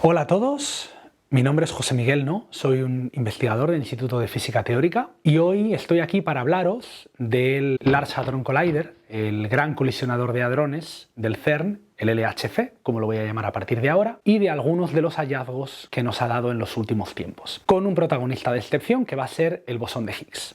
Hola a todos, mi nombre es José Miguel No, soy un investigador del Instituto de Física Teórica y hoy estoy aquí para hablaros del Large Hadron Collider, el gran colisionador de hadrones del CERN, el LHC, como lo voy a llamar a partir de ahora, y de algunos de los hallazgos que nos ha dado en los últimos tiempos, con un protagonista de excepción que va a ser el bosón de Higgs.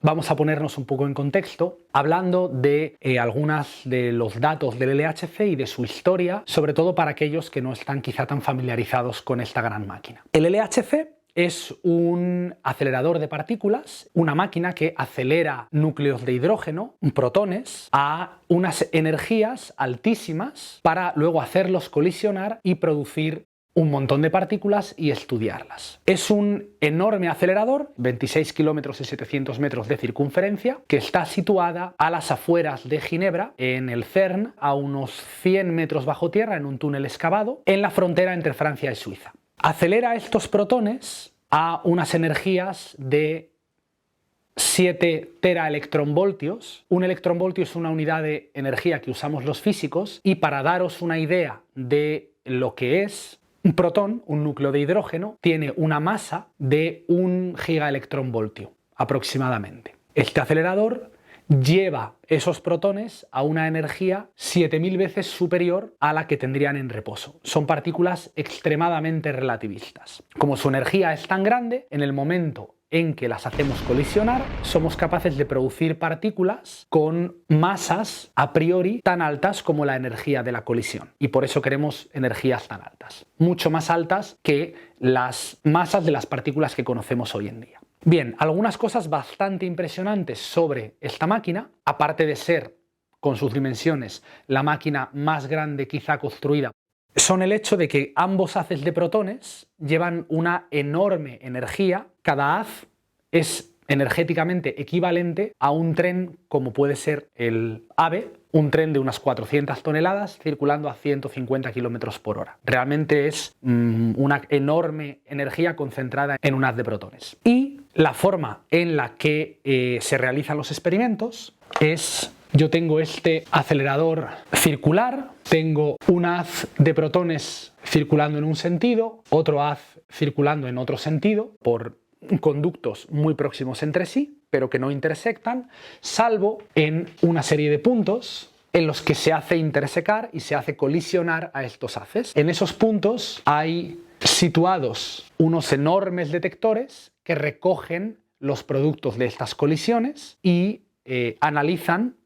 Vamos a ponernos un poco en contexto hablando de algunos de los datos del LHC y de su historia, sobre todo para aquellos que no están quizá tan familiarizados con esta gran máquina. El LHC es un acelerador de partículas, una máquina que acelera núcleos de hidrógeno, protones, a unas energías altísimas para luego hacerlos colisionar y producir un montón de partículas y estudiarlas. Es un enorme acelerador, 26 kilómetros y 700 metros de circunferencia, que está situada a las afueras de Ginebra, en el CERN, a unos 100 metros bajo tierra, en un túnel excavado, en la frontera entre Francia y Suiza. Acelera estos protones a unas energías de 7 teraelectronvoltios. Un electronvoltio es una unidad de energía que usamos los físicos, y para daros una idea de lo que es, un protón, un núcleo de hidrógeno, tiene una masa de 1 gigaelectronvoltio aproximadamente. Este acelerador lleva esos protones a una energía 7000 veces superior a la que tendrían en reposo. Son partículas extremadamente relativistas. Como su energía es tan grande, en el momento en que las hacemos colisionar, somos capaces de producir partículas con masas a priori tan altas como la energía de la colisión. Y por eso queremos energías tan altas, mucho más altas que las masas de las partículas que conocemos hoy en día. Bien, algunas cosas bastante impresionantes sobre esta máquina, aparte de ser, con sus dimensiones, la máquina más grande quizá construida, son el hecho de que ambos haces de protones llevan una enorme energía. Cada haz es energéticamente equivalente a un tren como puede ser el AVE, un tren de unas 400 toneladas circulando a 150 kilómetros por hora. Realmente es una enorme energía concentrada en un haz de protones. Y la forma en la que se realizan los experimentos es: yo tengo este acelerador circular, tengo un haz de protones circulando en un sentido, otro haz circulando en otro sentido, por conductos muy próximos entre sí, pero que no intersectan, salvo en una serie de puntos en los que se hace intersecar y se hace colisionar a estos haces. En esos puntos hay situados unos enormes detectores que recogen los productos de estas colisiones y analizan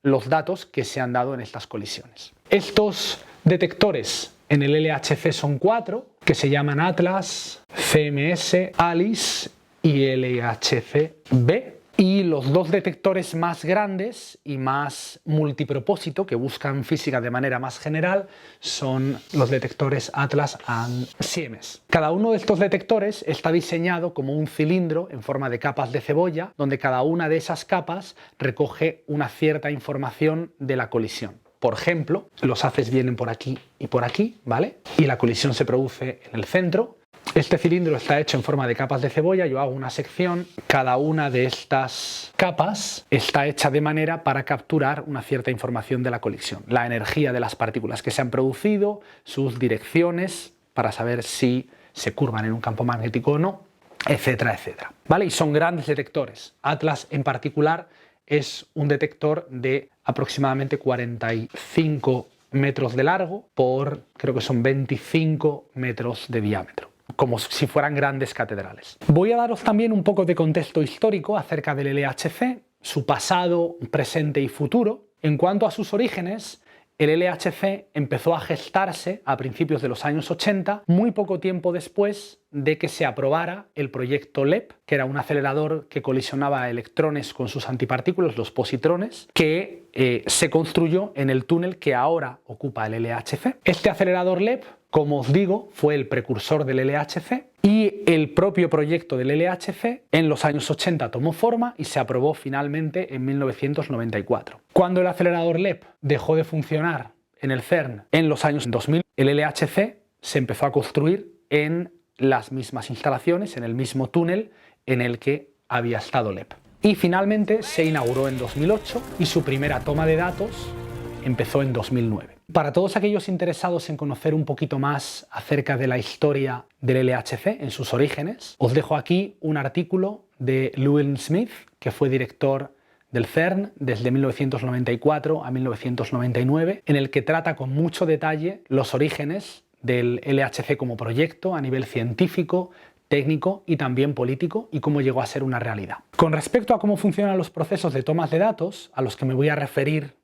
los datos que se han dado en estas colisiones. Estos detectores en el LHC son 4, que se llaman Atlas, CMS, ALICE y LHC-B. Y los 2 detectores más grandes y más multipropósito, que buscan física de manera más general, son los detectores Atlas y Siemens. Cada uno de estos detectores está diseñado como un cilindro en forma de capas de cebolla, donde cada una de esas capas recoge una cierta información de la colisión. Por ejemplo, los haces vienen por aquí, ¿vale? Y la colisión se produce en el centro. Este cilindro está hecho en forma de capas de cebolla. Yo hago una sección. Cada una de estas capas está hecha de manera para capturar una cierta información de la colisión. La energía de las partículas que se han producido, sus direcciones, para saber si se curvan en un campo magnético o no, etcétera, etcétera. ¿Vale? Y son grandes detectores. Atlas en particular es un detector de aproximadamente 45 metros de largo por, creo que son 25 metros de diámetro, como si fueran grandes catedrales. Voy a daros también un poco de contexto histórico acerca del LHC, su pasado, presente y futuro. En cuanto a sus orígenes, el LHC empezó a gestarse a principios de los años 80, muy poco tiempo después de que se aprobara el proyecto LEP, que era un acelerador que colisionaba electrones con sus antipartículas, los positrones, que se construyó en el túnel que ahora ocupa el LHC. Este acelerador LEP, como os digo, fue el precursor del LHC, y el propio proyecto del LHC en los años 80 tomó forma y se aprobó finalmente en 1994. Cuando el acelerador LEP dejó de funcionar en el CERN en los años 2000, el LHC se empezó a construir en las mismas instalaciones, en el mismo túnel en el que había estado LEP. Y finalmente se inauguró en 2008 y su primera toma de datos empezó en 2009. Para todos aquellos interesados en conocer un poquito más acerca de la historia del LHC en sus orígenes, os dejo aquí un artículo de Llewellyn Smith, que fue director del CERN desde 1994 a 1999, en el que trata con mucho detalle los orígenes del LHC como proyecto a nivel científico, técnico y también político, y cómo llegó a ser una realidad. Con respecto a cómo funcionan los procesos de tomas de datos, a los que me voy a referir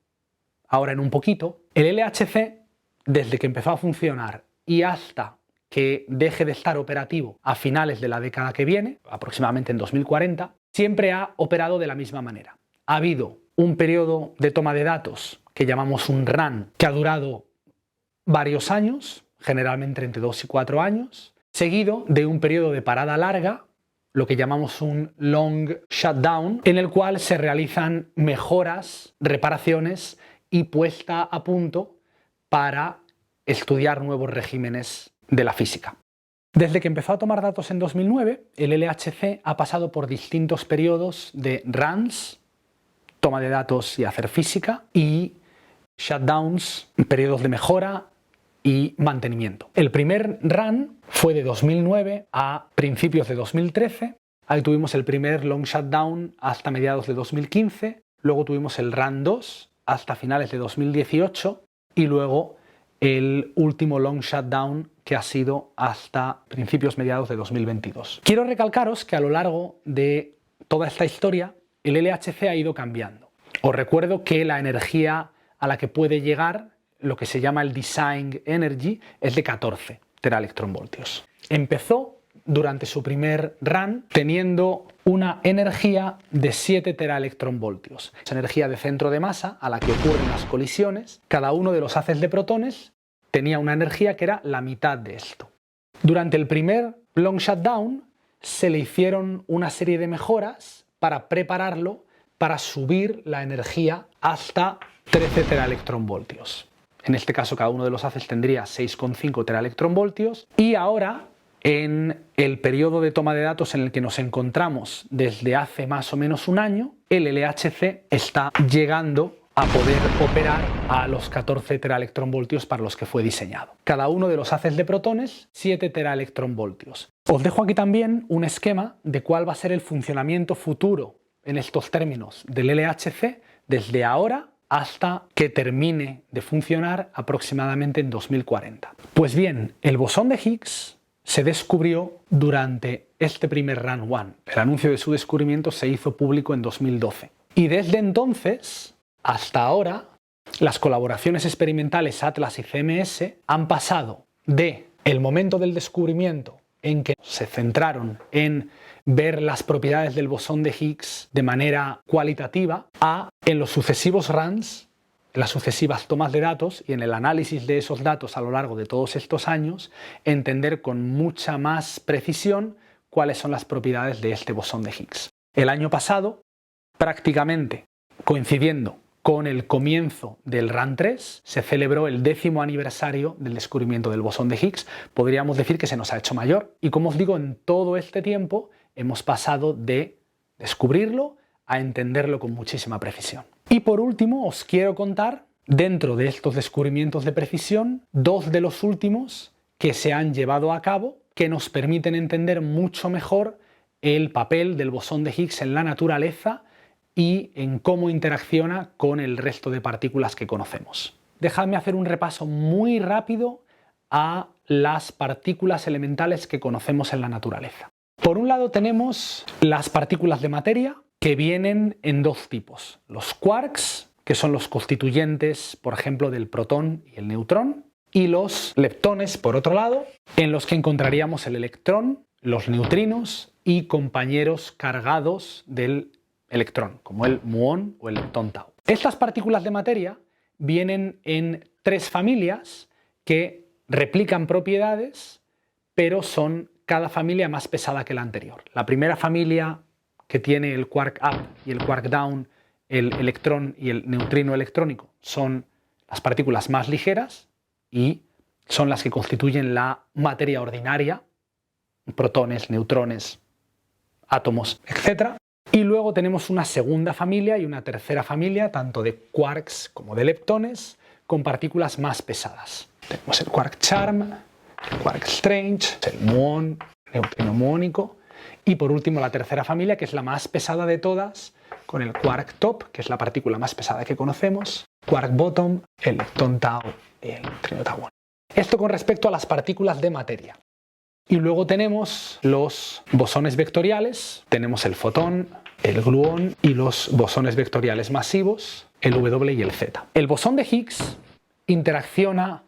ahora en un poquito, el LHC, desde que empezó a funcionar y hasta que deje de estar operativo a finales de la década que viene, aproximadamente en 2040, siempre ha operado de la misma manera. Ha habido un periodo de toma de datos que llamamos un run, que ha durado varios años, generalmente entre 2 y 4 años, seguido de un periodo de parada larga, lo que llamamos un long shutdown, en el cual se realizan mejoras, reparaciones y puesta a punto para estudiar nuevos regímenes de la física. Desde que empezó a tomar datos en 2009, el LHC ha pasado por distintos periodos de runs, toma de datos y hacer física, y shutdowns, periodos de mejora y mantenimiento. El primer run fue de 2009 a principios de 2013, ahí tuvimos el primer long shutdown hasta mediados de 2015, luego tuvimos el run 2 hasta finales de 2018 y luego el último long shutdown que ha sido hasta principios mediados de 2022. Quiero recalcaros que a lo largo de toda esta historia el LHC ha ido cambiando. Os recuerdo que la energía a la que puede llegar, lo que se llama el design energy, es de 14 teraelectronvoltios. Empezó durante su primer run teniendo una energía de 7 teraelectronvoltios. Es energía de centro de masa a la que ocurren las colisiones. Cada uno de los haces de protones tenía una energía que era la mitad de esto. Durante el primer long shutdown se le hicieron una serie de mejoras para prepararlo para subir la energía hasta 13 teraelectronvoltios. En este caso cada uno de los haces tendría 6,5 teraelectronvoltios y ahora en el periodo de toma de datos en el que nos encontramos desde hace más o menos un año, el LHC está llegando a poder operar a los 14 teraelectronvoltios para los que fue diseñado. Cada uno de los haces de protones, 7 teraelectronvoltios. Os dejo aquí también un esquema de cuál va a ser el funcionamiento futuro en estos términos del LHC desde ahora hasta que termine de funcionar aproximadamente en 2040. Pues bien, el bosón de Higgs se descubrió durante este primer Run 1. El anuncio de su descubrimiento se hizo público en 2012. Y desde entonces hasta ahora, las colaboraciones experimentales ATLAS y CMS han pasado de el momento del descubrimiento en que se centraron en ver las propiedades del bosón de Higgs de manera cualitativa a, en los sucesivos runs, en las sucesivas tomas de datos y en el análisis de esos datos a lo largo de todos estos años, entender con mucha más precisión cuáles son las propiedades de este bosón de Higgs. El año pasado, prácticamente coincidiendo con el comienzo del Run 3, se celebró el 10º aniversario del descubrimiento del bosón de Higgs. Podríamos decir que se nos ha hecho mayor. Y como os digo, en todo este tiempo hemos pasado de descubrirlo a entenderlo con muchísima precisión. Y por último, os quiero contar, dentro de estos descubrimientos de precisión, 2 de los últimos que se han llevado a cabo, que nos permiten entender mucho mejor el papel del bosón de Higgs en la naturaleza y en cómo interacciona con el resto de partículas que conocemos. Dejadme hacer un repaso muy rápido a las partículas elementales que conocemos en la naturaleza. Por un lado tenemos las partículas de materia, que vienen en 2 tipos. Los quarks, que son los constituyentes, por ejemplo, del protón y el neutrón, y los leptones, por otro lado, en los que encontraríamos el electrón, los neutrinos y compañeros cargados del electrón, como el muón o el leptón tau. Estas partículas de materia vienen en 3 familias que replican propiedades, pero son cada familia más pesada que la anterior. La primera familia, que tiene el quark up y el quark down, el electrón y el neutrino electrónico, son las partículas más ligeras y son las que constituyen la materia ordinaria, protones, neutrones, átomos, etc. Y luego tenemos una segunda familia y una tercera familia, tanto de quarks como de leptones, con partículas más pesadas. Tenemos el quark charm, el quark strange, el muón, neutrino muónico y por último la tercera familia, que es la más pesada de todas, con el quark top, que es la partícula más pesada que conocemos, quark bottom, el leptón tau y el neutrino tauón. Esto con respecto a las partículas de materia. Y luego tenemos los bosones vectoriales, tenemos el fotón, el gluón y los bosones vectoriales masivos, el W y el Z. El bosón de Higgs interacciona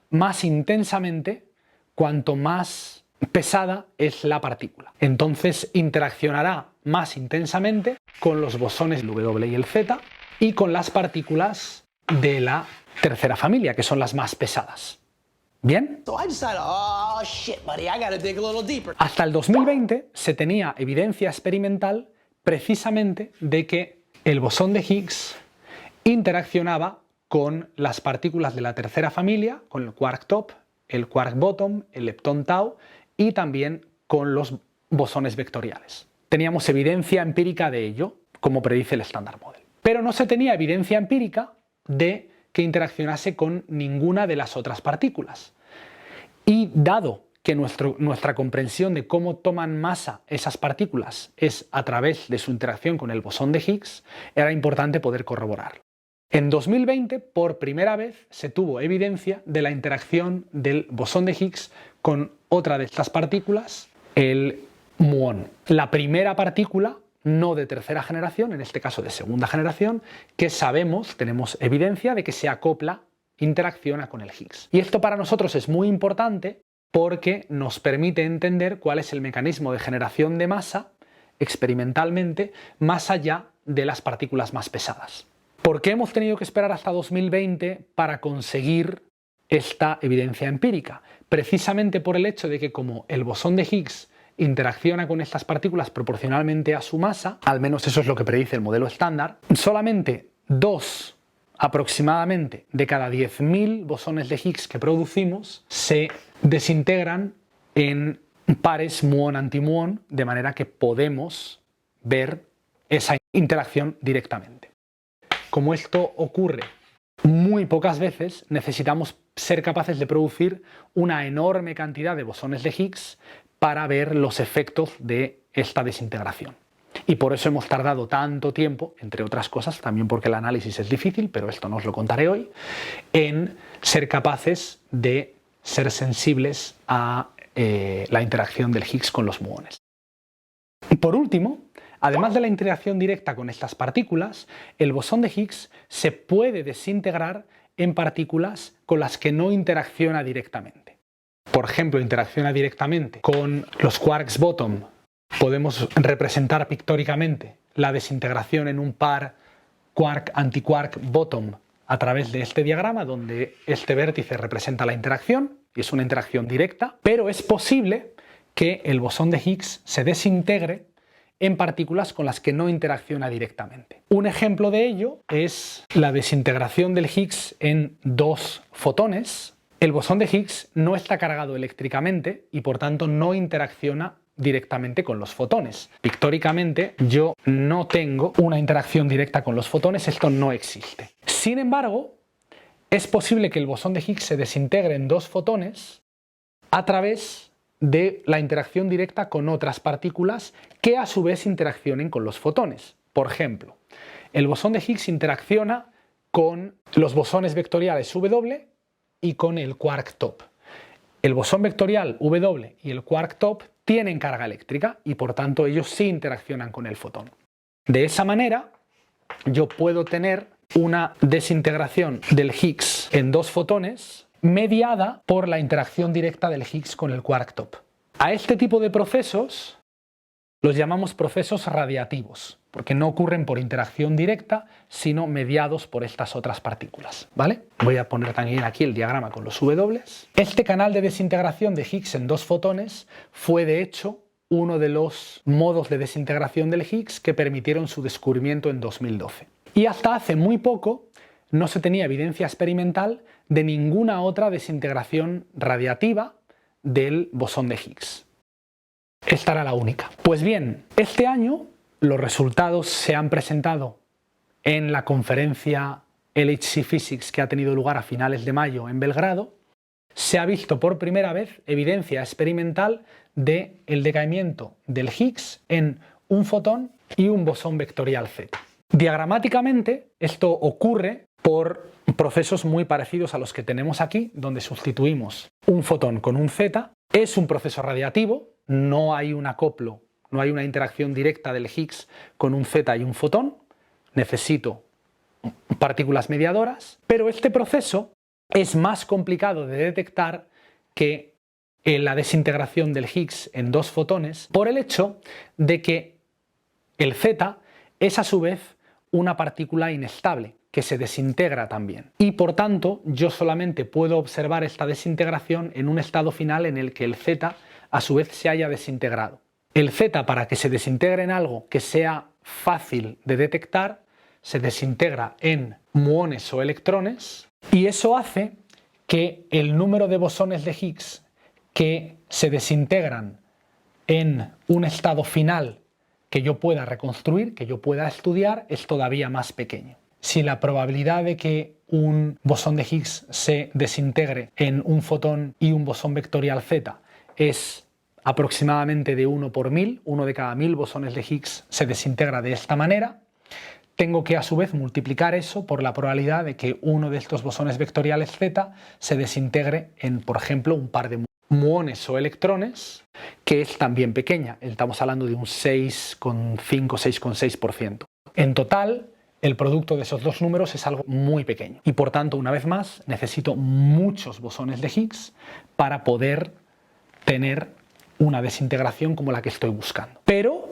más intensamente cuanto más pesada es la partícula. Entonces interaccionará más intensamente con los bosones W y el Z y con las partículas de la tercera familia, que son las más pesadas. ¿Bien? Hasta el 2020 se tenía evidencia experimental precisamente de que el bosón de Higgs interaccionaba con las partículas de la tercera familia, con el quark top, el quark bottom, el leptón tau y también con los bosones vectoriales. Teníamos evidencia empírica de ello, como predice el Standard Model. Pero no se tenía evidencia empírica de que interaccionase con ninguna de las otras partículas. Y dado que nuestra comprensión de cómo toman masa esas partículas es a través de su interacción con el bosón de Higgs, era importante poder corroborarlo. En 2020, por primera vez, se tuvo evidencia de la interacción del bosón de Higgs con otra de estas partículas, el muón. La primera partícula, no de tercera generación, en este caso de segunda generación, que sabemos, tenemos evidencia de que se acopla, interacciona con el Higgs. Y esto para nosotros es muy importante porque nos permite entender cuál es el mecanismo de generación de masa experimentalmente más allá de las partículas más pesadas. ¿Por qué hemos tenido que esperar hasta 2020 para conseguir esta evidencia empírica? Precisamente por el hecho de que como el bosón de Higgs interacciona con estas partículas proporcionalmente a su masa, al menos eso es lo que predice el modelo estándar, solamente 2 aproximadamente de cada 10.000 bosones de Higgs que producimos se desintegran en pares muón-antimuón, de manera que podemos ver esa interacción directamente. Como esto ocurre muy pocas veces, necesitamos ser capaces de producir una enorme cantidad de bosones de Higgs para ver los efectos de esta desintegración. Y por eso hemos tardado tanto tiempo, entre otras cosas, también porque el análisis es difícil, pero esto no os lo contaré hoy, en ser capaces de ser sensibles a la interacción del Higgs con los muones. Y por último, además de la interacción directa con estas partículas, el bosón de Higgs se puede desintegrar en partículas con las que no interacciona directamente. Por ejemplo, interacciona directamente con los quarks bottom. Podemos representar pictóricamente la desintegración en un par quark-antiquark bottom a través de este diagrama, donde este vértice representa la interacción y es una interacción directa, pero es posible que el bosón de Higgs se desintegre en partículas con las que no interacciona directamente. Un ejemplo de ello es la desintegración del Higgs en 2 fotones. El bosón de Higgs no está cargado eléctricamente y por tanto no interacciona directamente con los fotones. Pictóricamente yo no tengo una interacción directa con los fotones, esto no existe. Sin embargo, es posible que el bosón de Higgs se desintegre en 2 fotones a través de la interacción directa con otras partículas que a su vez interaccionen con los fotones. Por ejemplo, el bosón de Higgs interacciona con los bosones vectoriales W y con el quark top. El bosón vectorial W y el quark top tienen carga eléctrica y por tanto ellos sí interaccionan con el fotón. De esa manera yo puedo tener una desintegración del Higgs en 2 fotones mediada por la interacción directa del Higgs con el quark top. A este tipo de procesos los llamamos procesos radiativos, porque no ocurren por interacción directa, sino mediados por estas otras partículas, ¿vale? Voy a poner también aquí el diagrama con los W. Este canal de desintegración de Higgs en 2 fotones fue, de hecho, uno de los modos de desintegración del Higgs que permitieron su descubrimiento en 2012. Y hasta hace muy poco no se tenía evidencia experimental de ninguna otra desintegración radiativa del bosón de Higgs. Esta era la única. Pues bien, este año los resultados se han presentado en la conferencia LHC Physics que ha tenido lugar a finales de mayo en Belgrado, se ha visto por primera vez evidencia experimental del decaimiento del Higgs en un fotón y un bosón vectorial Z. Diagramáticamente, esto ocurre por procesos muy parecidos a los que tenemos aquí, donde sustituimos un fotón con un Z. Es un proceso radiativo, no hay un acoplo, no hay una interacción directa del Higgs con un Z y un fotón. Necesito partículas mediadoras, pero este proceso es más complicado de detectar que la desintegración del Higgs en dos fotones por el hecho de que el Z es a su vez una partícula inestable que se desintegra también. Y por tanto, yo solamente puedo observar esta desintegración en un estado final en el que el Z a su vez se haya desintegrado. El Z, para que se desintegre en algo que sea fácil de detectar, se desintegra en muones o electrones, y eso hace que el número de bosones de Higgs que se desintegran en un estado final que yo pueda reconstruir, que yo pueda estudiar, es todavía más pequeño. Si la probabilidad de que un bosón de Higgs se desintegre en un fotón y un bosón vectorial Z es aproximadamente de 1 por 1000, uno de cada 1000 bosones de Higgs se desintegra de esta manera, tengo que a su vez multiplicar eso por la probabilidad de que uno de estos bosones vectoriales Z se desintegre en, por ejemplo, un par de muones o electrones, que es también pequeña. Estamos hablando de un 6,5-6,6%. En total, el producto de esos dos números es algo muy pequeño. Y por tanto, una vez más, necesito muchos bosones de Higgs para poder tener una desintegración como la que estoy buscando. Pero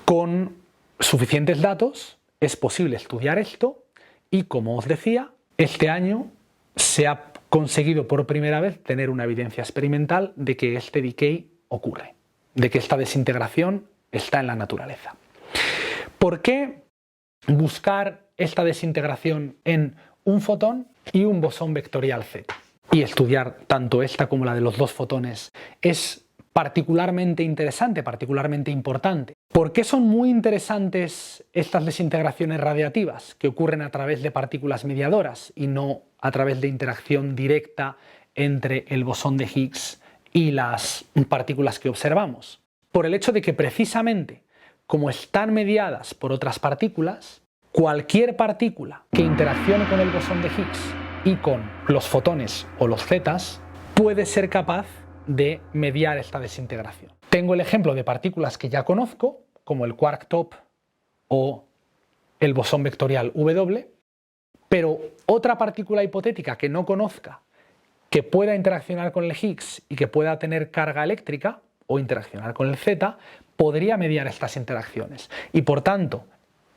con suficientes datos es posible estudiar esto y, como os decía, este año se ha conseguido por primera vez tener una evidencia experimental de que este decay ocurre, de que esta desintegración está en la naturaleza. ¿Por qué buscar esta desintegración en un fotón y un bosón vectorial Z? Y estudiar tanto esta como la de los dos fotones es particularmente interesante, particularmente importante. ¿Por qué son muy interesantes estas desintegraciones radiativas que ocurren a través de partículas mediadoras y no a través de interacción directa entre el bosón de Higgs y las partículas que observamos? Por el hecho de que precisamente como están mediadas por otras partículas, cualquier partícula que interaccione con el bosón de Higgs y con los fotones o los zetas puede ser capaz de mediar esta desintegración. Tengo el ejemplo de partículas que ya conozco, como el quark top o el bosón vectorial W, pero otra partícula hipotética que no conozca, que pueda interaccionar con el Higgs y que pueda tener carga eléctrica o interaccionar con el Z, podría mediar estas interacciones. Y por tanto,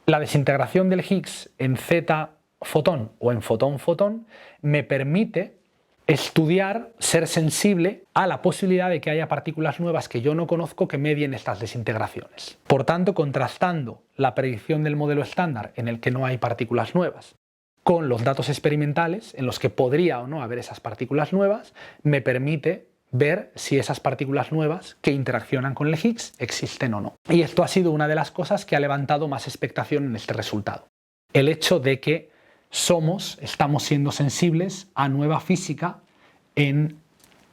la desintegración del Higgs en Z fotón o en fotón-fotón me permite estudiar, ser sensible a la posibilidad de que haya partículas nuevas que yo no conozco que medien estas desintegraciones. Por tanto, contrastando la predicción del modelo estándar en el que no hay partículas nuevas con los datos experimentales en los que podría o no haber esas partículas nuevas, me permite ver si esas partículas nuevas que interaccionan con el Higgs existen o no. Y esto ha sido una de las cosas que ha levantado más expectación en este resultado. El hecho de que estamos siendo sensibles a nueva física en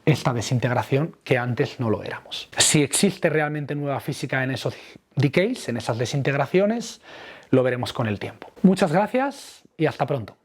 esta desintegración que antes no lo éramos. Si existe realmente nueva física en esos decays, en esas desintegraciones, lo veremos con el tiempo. Muchas gracias y hasta pronto.